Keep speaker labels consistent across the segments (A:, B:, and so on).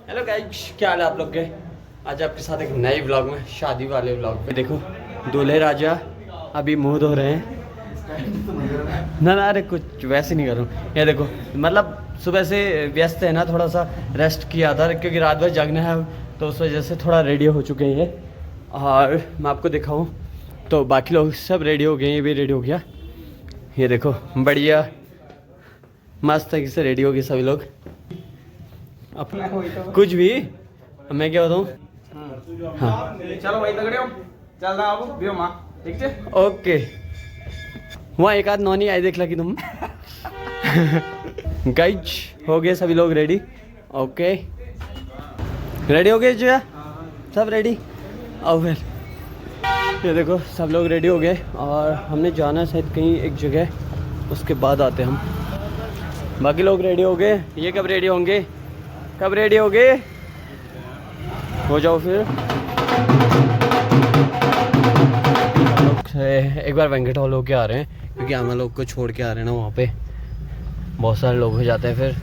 A: Hello guys, क्या हाल है आप लोग के। आज आपके साथ एक नए व्लॉग में, शादी वाले व्लॉग में। देखो दूल्हे राजा अभी मुंह धो रहे हैं। ना ना, अरे कुछ वैसे नहीं करूँ। ये देखो, मतलब सुबह से व्यस्त है ना, थोड़ा सा रेस्ट किया था क्योंकि रात भर जागना है, तो उस वजह से थोड़ा रेडी हो चुके हैं। और मैं आपको दिखाऊँ तो बाकी लोग सब रेडी हो गए, ये भी रेडी हो गया। ये देखो बढ़िया मस्त तरीके से रेडी हो गए सभी लोग। अपना कुछ भी मैं क्या बताऊँ। हाँ
B: चलो भाई तगड़े हो, चल रहा अब बियो मां ठीक है।
A: ओके, वहाँ एक आध नौनी आई देख लगी तुम। गाइज हो गए सभी लोग रेडी। ओके रेडी हो गए जो, सब रेडी। और फिर ये देखो सब लोग रेडी हो गए और हमने जाना है शायद कहीं एक जगह, उसके बाद आते हम। बाकी लोग रेडी हो गए, ये कब रेडी होंगे, कब रेडी हो गए, हो जाओ फिर। एक बार वेंकट हॉल होके आ रहे हैं क्योंकि हम लोग को छोड़ के आ रहे हैं ना, वहाँ पे बहुत सारे लोग हो जाते हैं। फिर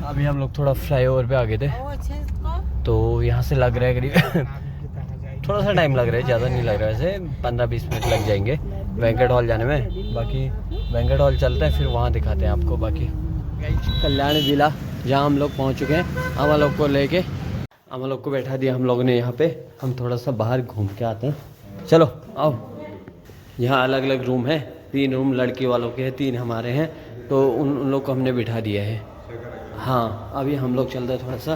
A: अभी हम लोग थोड़ा फ्लाईओवर पे आ गए थे, तो यहाँ से लग रहा है करीब थोड़ा सा टाइम लग रहा है, ज़्यादा नहीं लग रहा है, वैसे 15-20 मिनट लग जाएंगे वेंकट हॉल जाने में। बाकी वेंकट हॉल चलते हैं, फिर वहाँ दिखाते हैं आपको। बाकी कल्याण विला जहाँ हम लोग पहुँच चुके हैं, हम लोग को लेके हम लोग को बैठा दिया हम लोगों ने यहाँ पे। हम थोड़ा सा बाहर घूम के आते हैं, चलो आओ। यहाँ अलग अलग रूम है, 3 रूम लड़की वालों के हैं, 3 हमारे हैं, तो उन लोग को हमने बिठा दिया है। हाँ अभी हम लोग चलते हैं थोड़ा सा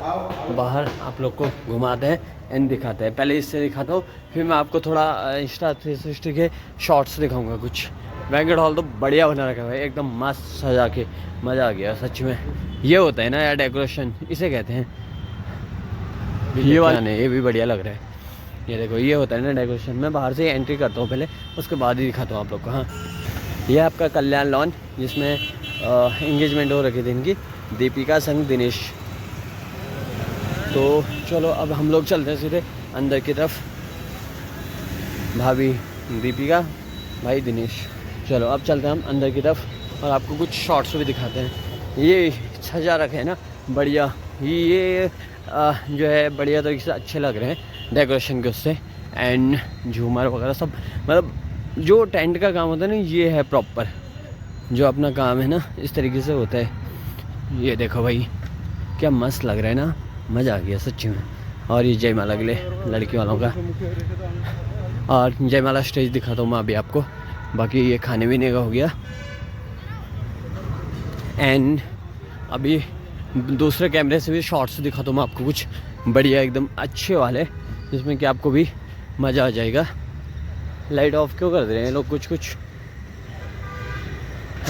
A: बाहर, आप लोग को घुमाते हैं एंड दिखाते हैं। पहले इससे दिखाता हूँ, फिर मैं आपको थोड़ा इंस्टा 360 के शॉर्ट्स दिखाऊंगा कुछ। वेंकट हॉल तो बढ़िया बना रखा है, एकदम मस्त सजा के, मज़ा आ गया सच में। ये होता है ना यार डेकोरेशन, इसे कहते हैं। ये वाला नहीं, ये भी बढ़िया लग रहा है। ये देखो ये होता है ना डेकोरेशन। मैं बाहर से एंट्री करता हूँ पहले, उसके बाद ही दिखाता हूँ आप लोग को। हाँ ये आपका कल्याण लॉन, जिसमें एंगेजमेंट हो रखी थी इनकी, दीपिका संग दिनेश। तो चलो अब हम लोग चलते हैं सीधे अंदर की तरफ। भाभी दीपिका, भाई दिनेश। चलो अब चलते हैं हम अंदर की तरफ और आपको कुछ शॉट्स भी दिखाते हैं। ये सजा रखे हैं ना बढ़िया, ये जो है बढ़िया तरीके से अच्छे लग रहे हैं डेकोरेशन के उससे। एंड झूमर वगैरह सब, मतलब जो टेंट का काम होता है ना, ये है प्रॉपर जो अपना काम है ना, इस तरीके से होता है। ये देखो भाई क्या मस्त लग रहा है ना, मज़ा आ गया सच्ची में। और ये जयमाला के लिए लड़की वालों का, और जयमाला स्टेज दिखाता हूँ मैं अभी आपको। बाकी ये खाने पीने का हो गया। एंड अभी दूसरे कैमरे से भी शॉट्स दिखाता हूँ मैं आपको कुछ बढ़िया एकदम अच्छे वाले, जिसमें कि आपको भी मज़ा आ जाएगा। लाइट ऑफ क्यों कर दे रहे हैं लोग कुछ कुछ,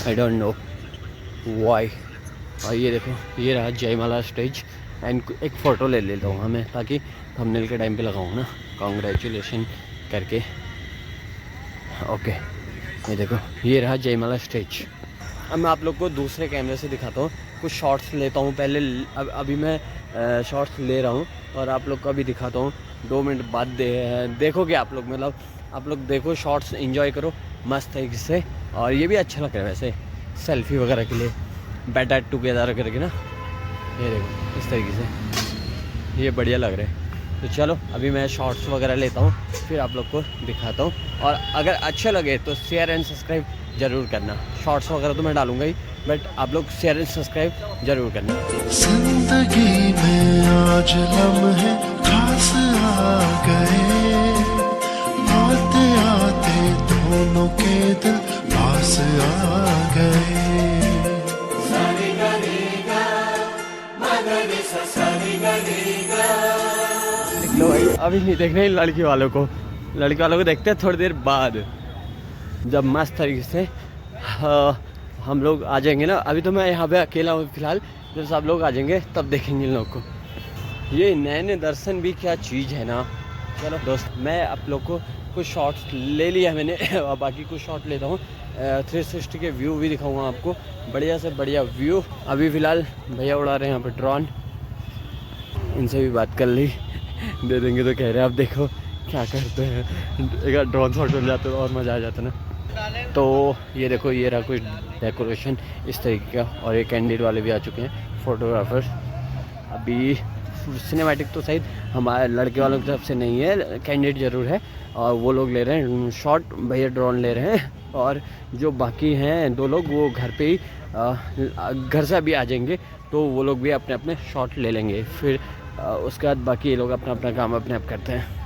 A: आई डोंट नो वाई। और ये देखो ये रहा जयमाला स्टेज। एंड एक फ़ोटो ले लेता हूँ हमें, ताकि थंबनेल के टाइम पे लगाऊँ ना, कॉन्ग्रेचुलेशन करके। ओके ये देखो ये रहा जयमाला स्टेज। अब मैं आप लोग को दूसरे कैमरे से दिखाता हूँ, कुछ शॉट्स लेता हूँ पहले। अभी मैं शॉट्स ले रहा हूँ और आप लोग को अभी दिखाता हूँ 2 मिनट बाद। देखोगे आप लोग, मतलब आप लोग देखो शॉट्स, एंजॉय करो मस्त तरीके से। और ये भी अच्छा लग रहा है वैसे सेल्फी वगैरह के लिए, बेटर टुगेदर करके ना। ये देखो इस तरीके से ये बढ़िया लग रहा है। तो चलो अभी मैं शॉर्ट्स वगैरह लेता हूँ, फिर आप लोग को दिखाता हूँ। और अगर अच्छे लगे तो शेयर एंड सब्सक्राइब ज़रूर करना। शॉर्ट्स वगैरह तो मैं डालूंगा ही, बट आप लोग शेयर एंड सब्सक्राइब ज़रूर करना।
C: जिंदगी में आज लम्हे खास आ गए, आते आते दोनों के दिल पास आ गए।
A: लो भाई अभी नहीं देखना है लड़की वालों को, लड़की वालों को देखते हैं थोड़ी देर बाद, जब मस्त तरीके से हम लोग आ जाएंगे ना। अभी तो मैं यहाँ पे अकेला हूँ फिलहाल, जब सब लोग आ जाएंगे तब देखेंगे इन लोग को। ये नए दर्शन भी क्या चीज़ है ना। चलो दोस्त, मैं आप लोग को कुछ शॉट्स ले लिया मैंने, और बाकी कुछ शॉट लेता हूँ। 360 के व्यू भी दिखाऊंगा आपको, बढ़िया से बढ़िया व्यू। अभी फ़िलहाल भैया उड़ा रहे हैं यहाँ पे ड्रोन, इनसे भी बात कर ली, दे देंगे तो कह रहे हैं। आप देखो क्या करते हैं, एक ड्रोन शॉट मिल जाता तो और मज़ा आ जाता ना। तो ये देखो ये रहा कुछ डेकोरेशन इस तरीके का, और ये कैंडिड वाले भी आ चुके हैं। फोटोग्राफर। अभी सिनेमैटिक तो सही हमारे लड़के वालों की तरफ से नहीं है, कैंडिडेट ज़रूर है, और वो लोग ले रहे हैं शॉट, भैया ड्रोन ले रहे हैं, और जो बाकी हैं 2 लोग वो घर पे ही घर से अभी आ जाएंगे, तो वो लोग भी अपने अपने शॉट ले लेंगे। फिर उसके बाद बाकी ये लोग अपना अपना काम अपने आप करते हैं।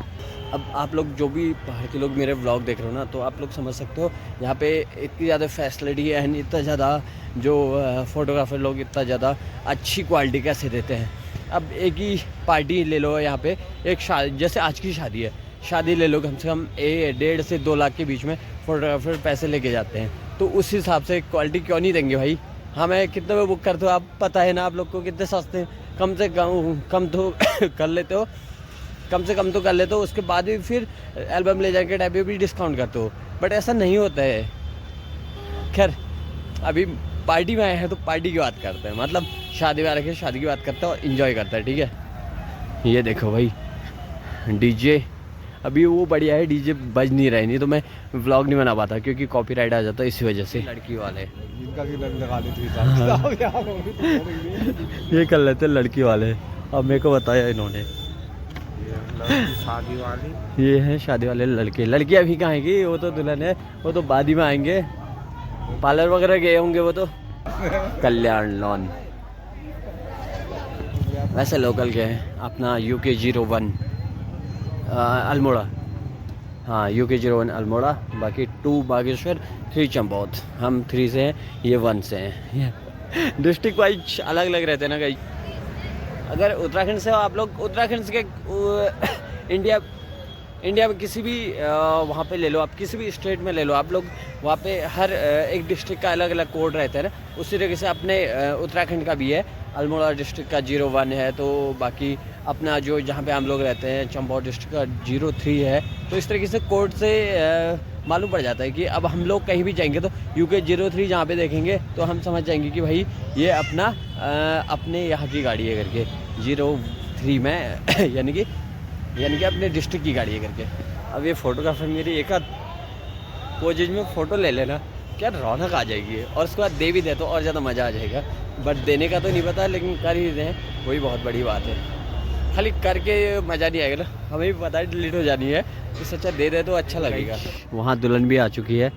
A: अब आप लोग जो भी बाहर के लोग मेरे व्लॉग देख रहे हो ना, तो आप लोग समझ सकते हो यहाँ पे इतनी ज़्यादा फैसिलिटी है, इतना ज़्यादा जो फोटोग्राफर लोग इतना ज़्यादा अच्छी क्वालिटी कैसे देते हैं। अब एक ही पार्टी ले लो यहाँ पे, एक शादी, जैसे आज की शादी है, शादी ले लो, कम से कम 1.5 से 2 लाख के बीच में फोटोग्राफर पैसे लेके जाते हैं, तो उस हिसाब से क्वालिटी क्यों नहीं देंगे भाई। हमें कितने में बुक करते हो आप, पता है ना आप लोग को कितने सस्ते हैं, कम से कम तो कर लेते हो, कम से कम तो कर लेते हो, उसके बाद भी फिर एल्बम ले जाके टाइप पे भी डिस्काउंट करते हो, बट ऐसा नहीं होता है। खैर अभी पार्टी में आए हैं तो पार्टी की बात करते हैं, मतलब शादी में रखे शादी की बात करते हैं और इन्जॉय करते हैं, ठीक है। ये देखो भाई डीजे, अभी वो बढ़िया है, डीजे बज नहीं रहे, नहीं तो मैं व्लॉग नहीं बना पाता क्योंकि कॉपीराइट आ जाता है इसी वजह से। लड़की वाले
B: इनका भी रंग लगा देते
A: ये कर लेते लड़की वाले। अब मेरे को बताया इन्होंने,
B: शादी वाली
A: ये हैं शादी वाले लड़के। लड़की अभी कहाँ आएंगी, वो तो दुल्हन है, वो तो बाद ही में आएंगे, पार्लर वगैरह गए होंगे वो तो। कल्याण लॉन वैसे लोकल के हैं, अपना UK 01 अल्मोड़ा, हाँ UK 01 अल्मोड़ा, बाकी 2 बागेश्वर, 3 चंबौत, हम 3 से हैं, ये 1 से हैं। डिस्ट्रिक्ट वाइज अलग अलग रहते हैं ना कहीं। अगर उत्तराखंड से हो आप लोग, उत्तराखंड से इंडिया में किसी भी वहाँ पे ले लो आप, किसी भी स्टेट में ले लो आप लोग, वहाँ पे हर एक डिस्ट्रिक्ट का अलग अलग कोड रहता है ना, उसी तरीके से अपने उत्तराखंड का भी है। अल्मोड़ा डिस्ट्रिक्ट का 01 है, तो बाकी अपना जो जहाँ पे हम लोग रहते हैं चंबौर डिस्ट्रिक्ट का 03 है, तो इस तरीके से कोड से मालूम पड़ जाता है कि अब हम लोग कहीं भी जाएंगे तो UK 03 जहाँ पे देखेंगे तो हम समझ जाएंगे कि भाई ये अपना अपने यहाँ की गाड़ी है करके, 03 में यानी कि अपने डिस्ट्रिक्ट की गाड़ी है करके। अब ये फोटोग्राफर मेरी एक आध पोजेज में फ़ोटो ले लेना, क्या रौनक आ जाएगी, और उसके बाद दे भी दे तो और ज़्यादा मज़ा आ जाएगा। बट देने का तो नहीं पता, लेकिन कर ही दें वही बहुत बड़ी बात है। खाली करके मज़ा नहीं आएगा ना, हमें भी पता है डिलीट हो जानी है, इससे अच्छा दे दे तो अच्छा लगेगा। वहाँ दुल्हन भी आ चुकी है,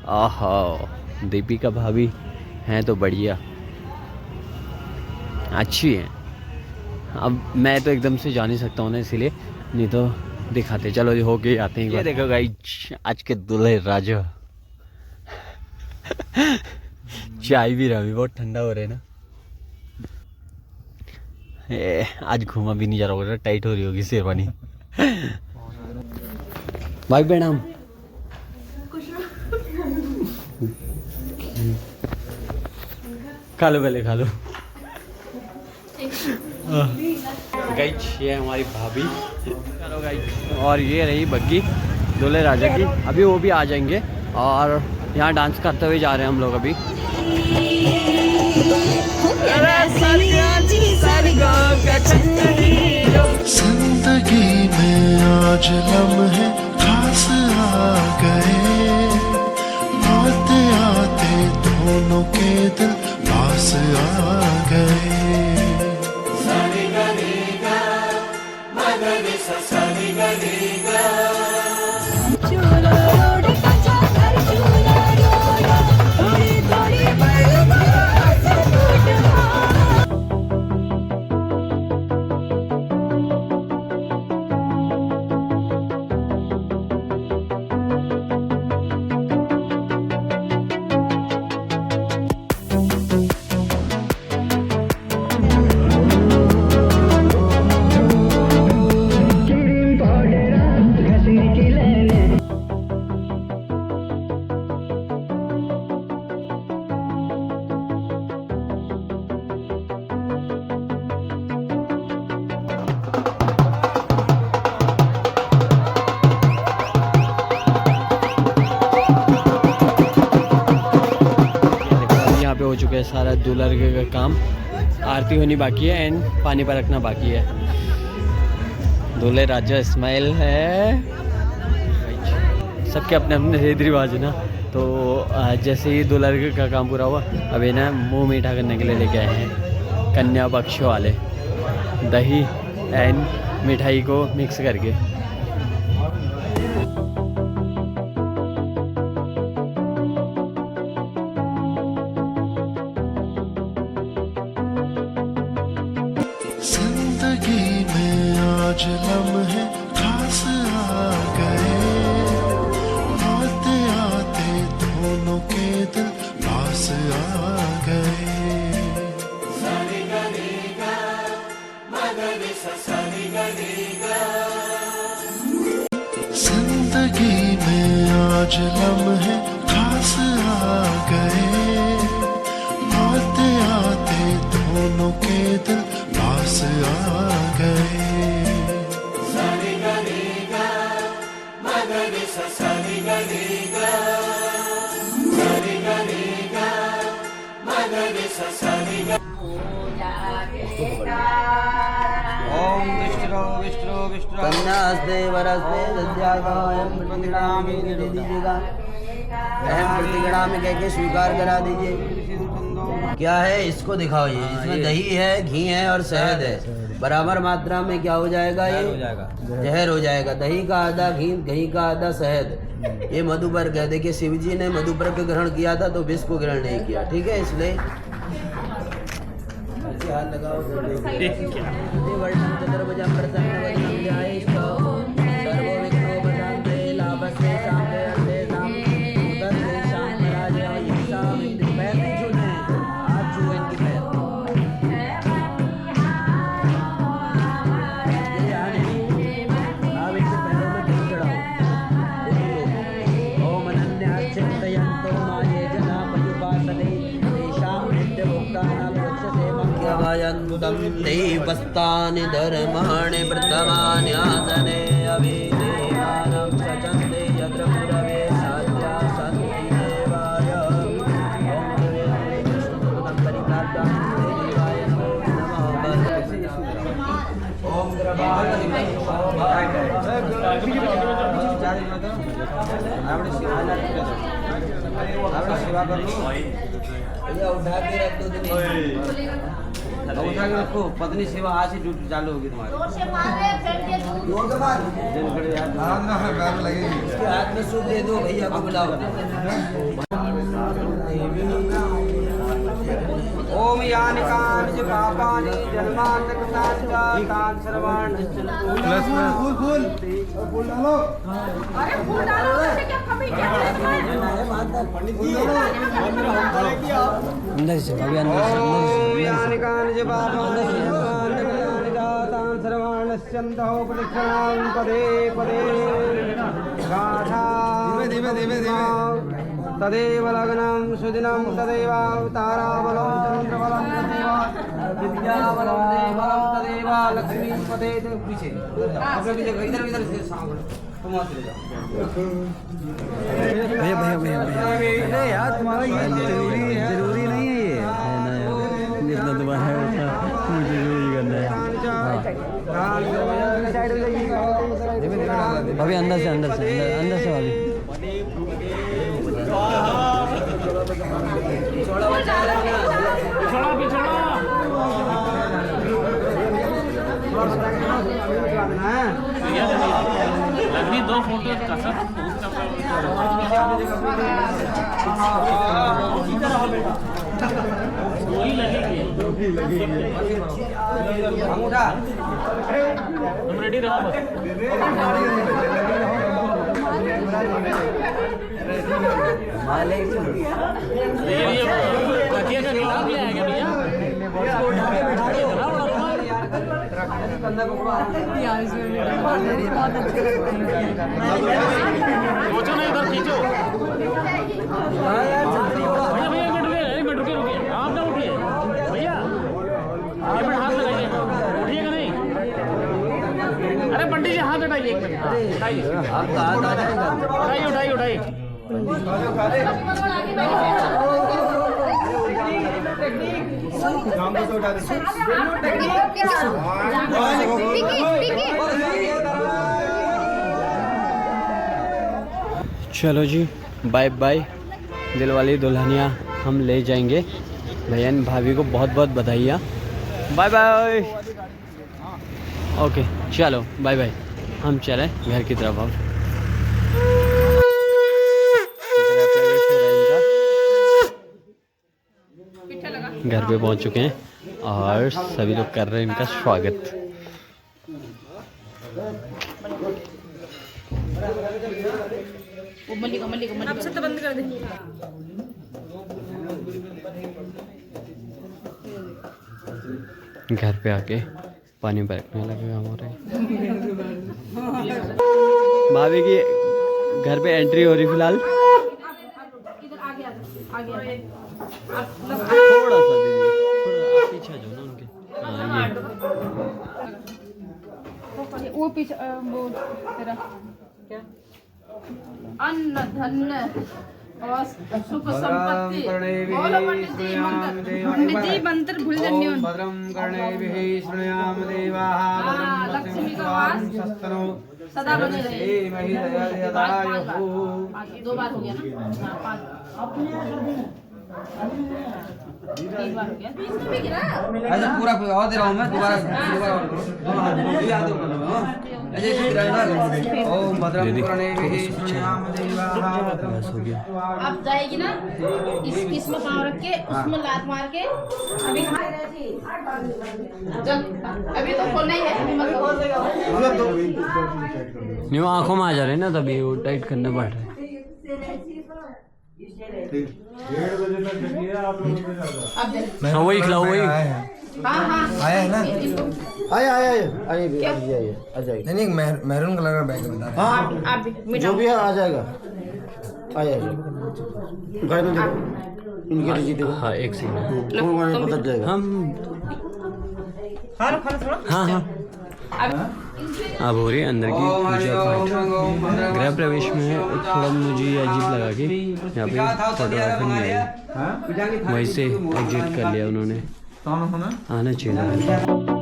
A: आहा दीपिका भाभी हैं तो बढ़िया अच्छी हैं। अब मैं तो एकदम से जा नहीं सकता हूँ ना, इसीलिए, नहीं तो दिखाते। चलो जी होके आते हैं। ये देखो गाइस आज के दूल्हे राजा चाय भी रहा, बहुत ठंडा हो रहा है ना, आज घूमा भी नहीं जा रहा होगा, टाइट हो रही होगी शेरवानी। भाई प्रणाम। खा लो पहले, खा लो। गाइस ये हमारी भाभी, चलो गाइस, और ये रही बग्गी दूल्हे राजा की। अभी वो भी आ जाएंगे और यहाँ डांस करते हुए जा रहे हैं हम लोग अभी।
C: जिंदगी में आज लम्हे खास आ गए, आते आते दोनों के दिल पास आ गए।
A: हो चुका है सारा दूल्हे का काम, आरती होनी बाकी है एंड पानी पर रखना बाकी है। दूल्हे राजा स्माइल है, सबके अपने अपने रीति रिवाज है ना, तो जैसे ही दूल्हे का काम पूरा हुआ अभी ना मुंह मीठा करने के लिए लेके आए हैं। कन्या पक्ष वाले दही एंड मिठाई को मिक्स करके।
C: जिंदगी में आज लम्हे खास आ गए, आते आते दोनों के दिल पास आ गए। जिंदगी में आज लम्हे खास आ गए, आते आते दोनों के दिल पास आ गए।
B: ओम विष्णु विष्णु विष्णु
A: कन्यास्ते वरस्ते दद्यागायं प्रतिगणामि दे दीजिएगा। अहम प्रतिगणा में कह के स्वीकार करा दीजिए। क्या है इसको दिखाओ। ये इसमें दही है, घी है और शहद है। बराबर मात्रा में क्या हो जाएगा? ये जहर हो जाएगा। दही का आधा घी का आधा शहद। ये मधुपर्क है। देखिए शिव जी ने मधुपर्क ग्रहण किया था तो विष को ग्रहण नहीं किया। ठीक है, इसलिए हाथ लगाओ। देवस्तानि धर्माणि प्रथमान्यासने अभिदेवानं सचन्ते यत्र गुरवे साध्या सन्ति देवाय। ओम सेवा कर लो। उठा के रख दो, उठा के रखो। पत्नी सेवा आज से ड्यूटी चालू होगी तुम्हारी। इसके हाथ में सूप दे दो, भैया को बुलाओ। ओम यानि कानि पापानि जन्मान्तकृतानि च तानि सर्वाणि फूल डालो।
D: अरे फूल डालो, ऐसे क्या कमी क्या है?
B: पंडित जी
A: अंदर से भाभी अंदर से
B: ओम यानि कानि पापानि जन्मान्तकृतानि च तानि सर्वाणि नश्यन्तः प्रदक्षिणां पदे पदे गाथा। धीमे धीमे तदेव लग्नं सुदिनं तदेवावताराबलं चन्द्रबलं तदेव विद्याबलं देवबलं तदेव लक्ष्मीपते। पीछे अपने पीछे इधर से सामने तुम आते जाओ।
A: भैया अरे यार तुम्हारा ये जरूरी नहीं है। ये जितना तुम्हारा है उतना मुझे जरूरी करना है। भाभी अंदर से भाभी।
E: लगनी 2 फोटो कसम वही लगेगी। तुम रेडी रहो बस। तकिया का नीलाम ले आएगा भैया। सोचो ना, इधर खींचो। भैया एक मिनट रुकिए। आप ना उठिए भैया, एक मिनट हाथ लगाइए। उठिएगा नहीं। अरे पंडित जी हाथ हटाइए, एक मिनट उठाइए। उठाइए।
A: चलो जी, बाय बाय। दिलवाली दुल्हनिया हम ले जाएंगे। भैया भाभी को बहुत बहुत बधाइयाँ। Bye bye. ओके चलो बाय बाय, हम चले घर की तरफ अब। घर पे पहुंच चुके हैं और सभी लोग कर रहे हैं इनका स्वागत।
D: अब से तो बंद कर दे।
A: घर पे आके पानी बरकने लगे हमारे। भाभी की घर पे एंट्री हो रही फिलहाल।
D: इधर आगे आगे
A: थोड़ा सा दीदी, थोड़ा आप पीछे जाओ ना उनके। हाँ ये
D: वो पीछे वो तेरा क्या अन्न धन्य और सुख संपत्ति। बोलो पंडित जी मंत्र, पंडित जी मंत्र भूल जानी उन।
B: भद्रं कर्णेभिः शृणुयाम देवाः
D: हाँ, लक्ष्मी का वास सदा बने रहे। आगे 2 बार हो गया ना। हाँ 5 3 बार हो गया। बीच में भी गिरा।
F: ऐसा पूरा और दे रहा हूँ मैं दोबारा ओम भद्रं कर्णेभिः शृणुयाम देवाः भद्रं
A: बस हो गया।
D: अब जाएगी ना इसमें पाँव रख के उसमें लात मार के अभी जब अभी तो खोलना ही है अभी मत
A: नहीं वो आंखों में आ जा रहे हैं ना, तभी वो टाइट करना पड़ रहा है।
C: 1:30 बजे तक देखिए आप लोग के साथ।
A: हाँ वही खिलाओ वही।
D: हाँ हाँ
F: आया है ना
G: आया आ जाएगी। नहीं मैरून कलर का बैग बता रहे हैं।
D: आप भी
G: जो भी है आ जाएगा। आया घर में देखो इनके लीजिए देखो।
A: हाँ एक सेकंड।
G: पता जाएगा।
A: हम हाँ हाँ अब हो रही है अंदर की पूजा पाठ। गृह प्रवेश में थोड़ा मुझे अजीब लगा कि यहाँ पे फोटोग्राफर नहीं आई, वहीं से एग्जिट कर लिया उन्होंने। आना चाहिए था।